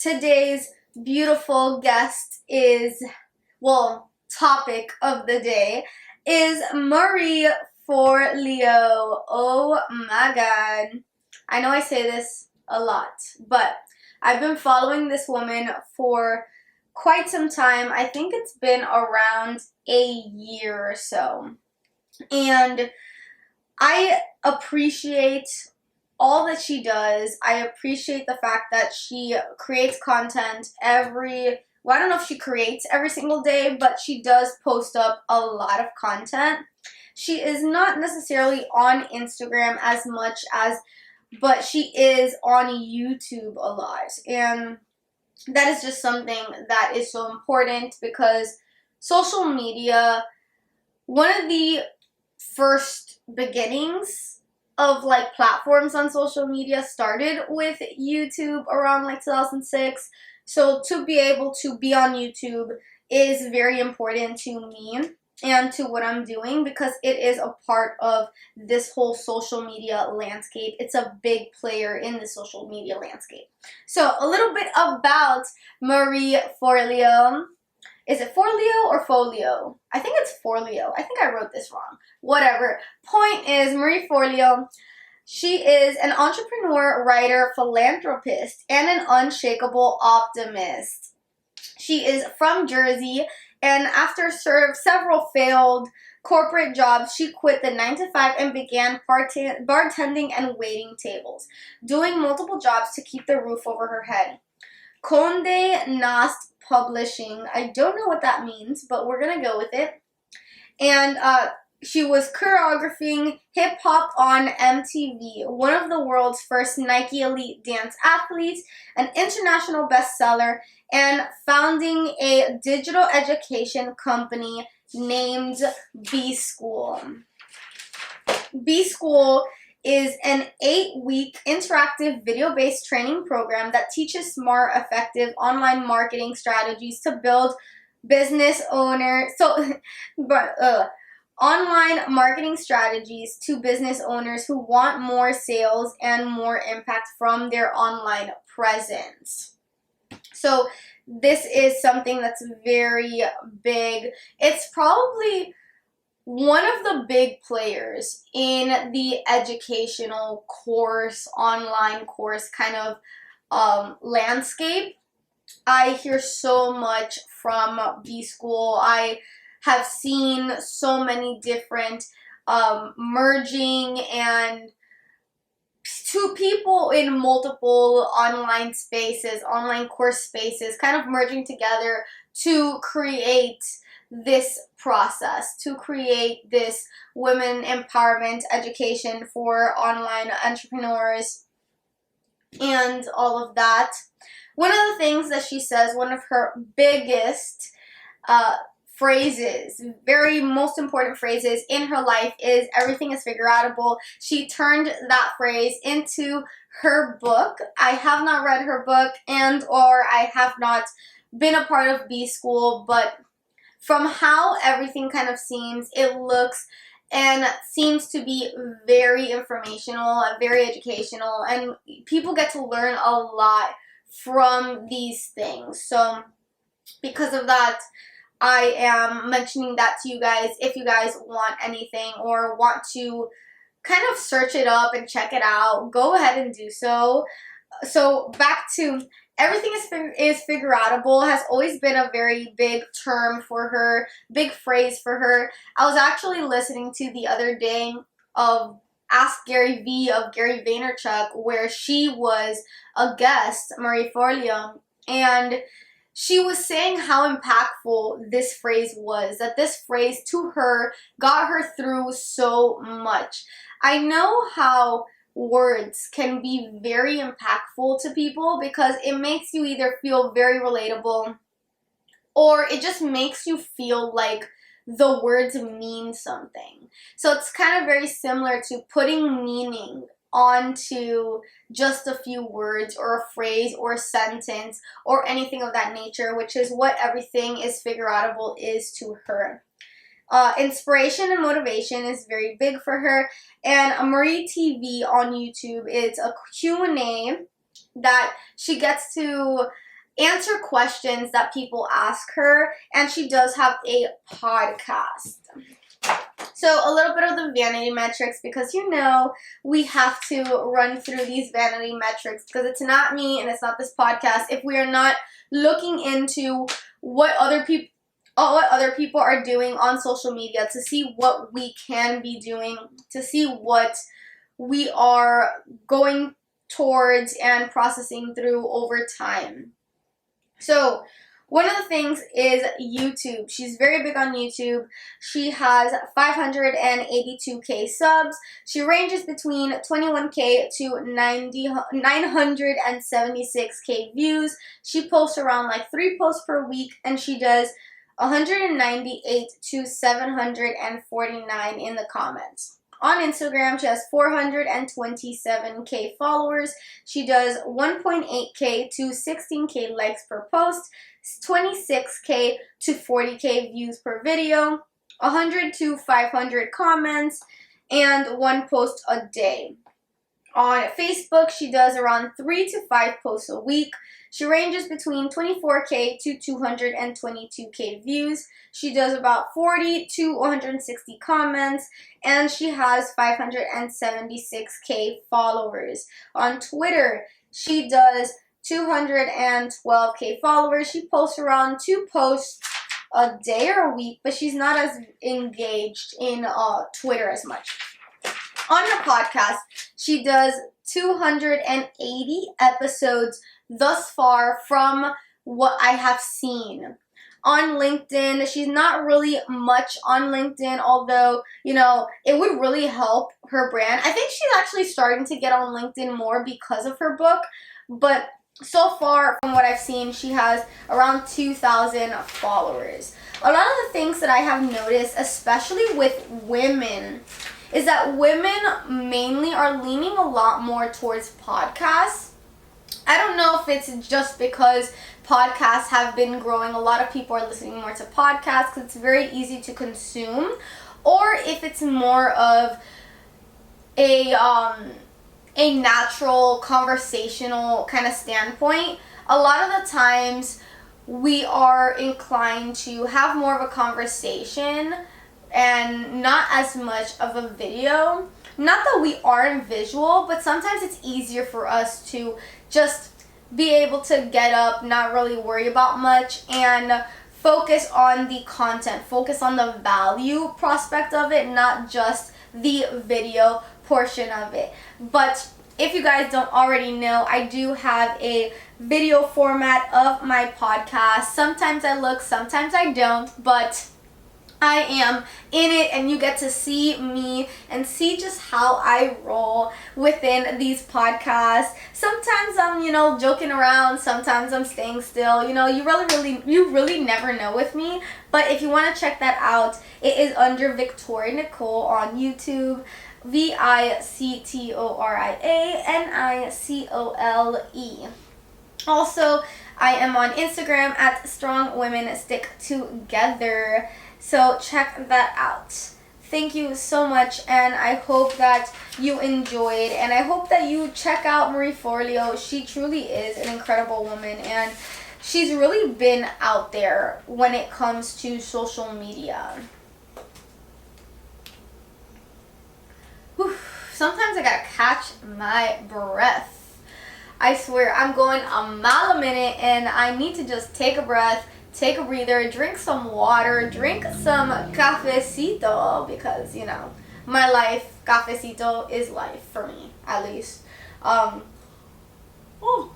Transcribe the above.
today's beautiful guest is, well, topic of the day is Marie Forleo. Oh my God. I know I say this a lot, but I've been following this woman for quite some time. I think it's been around a year or so. And I appreciate all that she does. I appreciate the fact that she creates content I don't know if she creates every single day, but she does post up a lot of content. She is not necessarily on Instagram as much but she is on YouTube a lot. And that is just something that is so important because social media, one of the first beginnings of like platforms on social media started with YouTube around like 2006. So to be able to be on YouTube is very important to me and to what I'm doing because it is a part of this whole social media landscape. It's a big player in the social media landscape. So a little bit about Marie Forleo. Is it Forleo or Folio? I think it's Forleo. I think I wrote this wrong. Whatever. Point is, Marie Forleo, she is an entrepreneur, writer, philanthropist, and an unshakable optimist. She is from Jersey, and after several failed corporate jobs, she quit the 9-to-5 and began bartending and waiting tables, doing multiple jobs to keep the roof over her head. Condé Nast Publishing. I don't know what that means, but we're going to go with it. And she was choreographing hip-hop on MTV, one of the world's first Nike Elite dance athletes, an international bestseller, and founding a digital education company named B-School. B-School is an 8-week interactive video-based training program that teaches smart, effective online marketing strategies to build business owners. Online marketing strategies to business owners who want more sales and more impact from their online presence. So this is something that's very big. It's probably one of the big players in the educational course, online course kind of landscape. I hear so much from B-School. I have seen so many different merging and two people in multiple online spaces, online course spaces, kind of merging together to create this process, to create this women empowerment education for online entrepreneurs and all of that. One of the things that she says, one of her biggest phrases, very most important phrases in her life is everything is figureoutable. She turned that phrase into her book. I have not read her book or I have not been a part of B-School, but from how everything kind of seems, it looks and seems to be very informational, very educational, and people get to learn a lot from these things. So because of that, I am mentioning that to you guys. If you guys want anything or want to kind of search it up and check it out, go ahead and do so. So back to everything is figureoutable has always been a very big term for her, big phrase for her. I was actually listening to the other day of Ask Gary V of Gary Vaynerchuk, where she was a guest, Marie Forleo, and she was saying how impactful this phrase was, that this phrase to her got her through so much. I know how words can be very impactful to people because it makes you either feel very relatable or it just makes you feel like the words mean something. So it's kind of very similar to putting meaning onto just a few words or a phrase or a sentence or anything of that nature, which is what everything is figureoutable is to her. Inspiration and motivation is very big for her. And MarieTV on YouTube is a Q&A that she gets to answer questions that people ask her, and she does have a podcast. So a little bit of the vanity metrics, because you know we have to run through these vanity metrics, because it's not me and it's not this podcast if we are not looking into what other people are doing on social media, to see what we can be doing, to see what we are going towards and processing through over time. So one of the things is YouTube. She's very big on YouTube. She has 582k subs. She ranges between 21k to 976k views. She posts around like 3 posts per week, and she does 198 to 749 in the comments. On Instagram, she has 427k followers. She does 1.8k to 16k likes per post, 26k to 40k views per video, 100 to 500 comments, and 1 post a day. On Facebook, she does around 3 to 5 posts a week. She ranges between 24k to 222k views. She does about 40 to 160 comments, and she has 576k followers. On Twitter, she does 212k followers. She posts around 2 posts a day or a week, but she's not as engaged in Twitter as much. On her podcast, she does 280 episodes thus far from what I have seen. On LinkedIn, she's not really much on LinkedIn, although, you know, it would really help her brand. I think she's actually starting to get on LinkedIn more because of her book, but so far from what I've seen, she has around 2,000 followers. A lot of the things that I have noticed, especially with women, is that women mainly are leaning a lot more towards podcasts. I don't know if it's just because podcasts have been growing, a lot of people are listening more to podcasts because it's very easy to consume, or if it's more of a natural conversational kind of standpoint. A lot of the times we are inclined to have more of a conversation and not as much of a video. Not that we aren't visual, but sometimes it's easier for us to just be able to get up, not really worry about much, and focus on the content, focus on the value prospect of it, not just the video portion of it. But if you guys don't already know, I do have a video format of my podcast. Sometimes I look, sometimes I don't, but I am in it, and you get to see me and see just how I roll within these podcasts. Sometimes I'm, joking around. Sometimes I'm staying still. You really never know with me. But if you want to check that out, it is under Victoria Nicole on YouTube. VICTORIANICOLE. Also, I am on Instagram at Strong Women Stick Together. So check that out. Thank you so much, and I hope that you enjoyed, and I hope that you check out Marie Forleo. She truly is an incredible woman, and she's really been out there when it comes to social media. Whew. Sometimes I gotta catch my breath. I swear, I'm going a mile a minute, and I need to just take a breath, take a breather, drink some water, drink some cafecito, because, my life, cafecito is life for me, at least. Oh,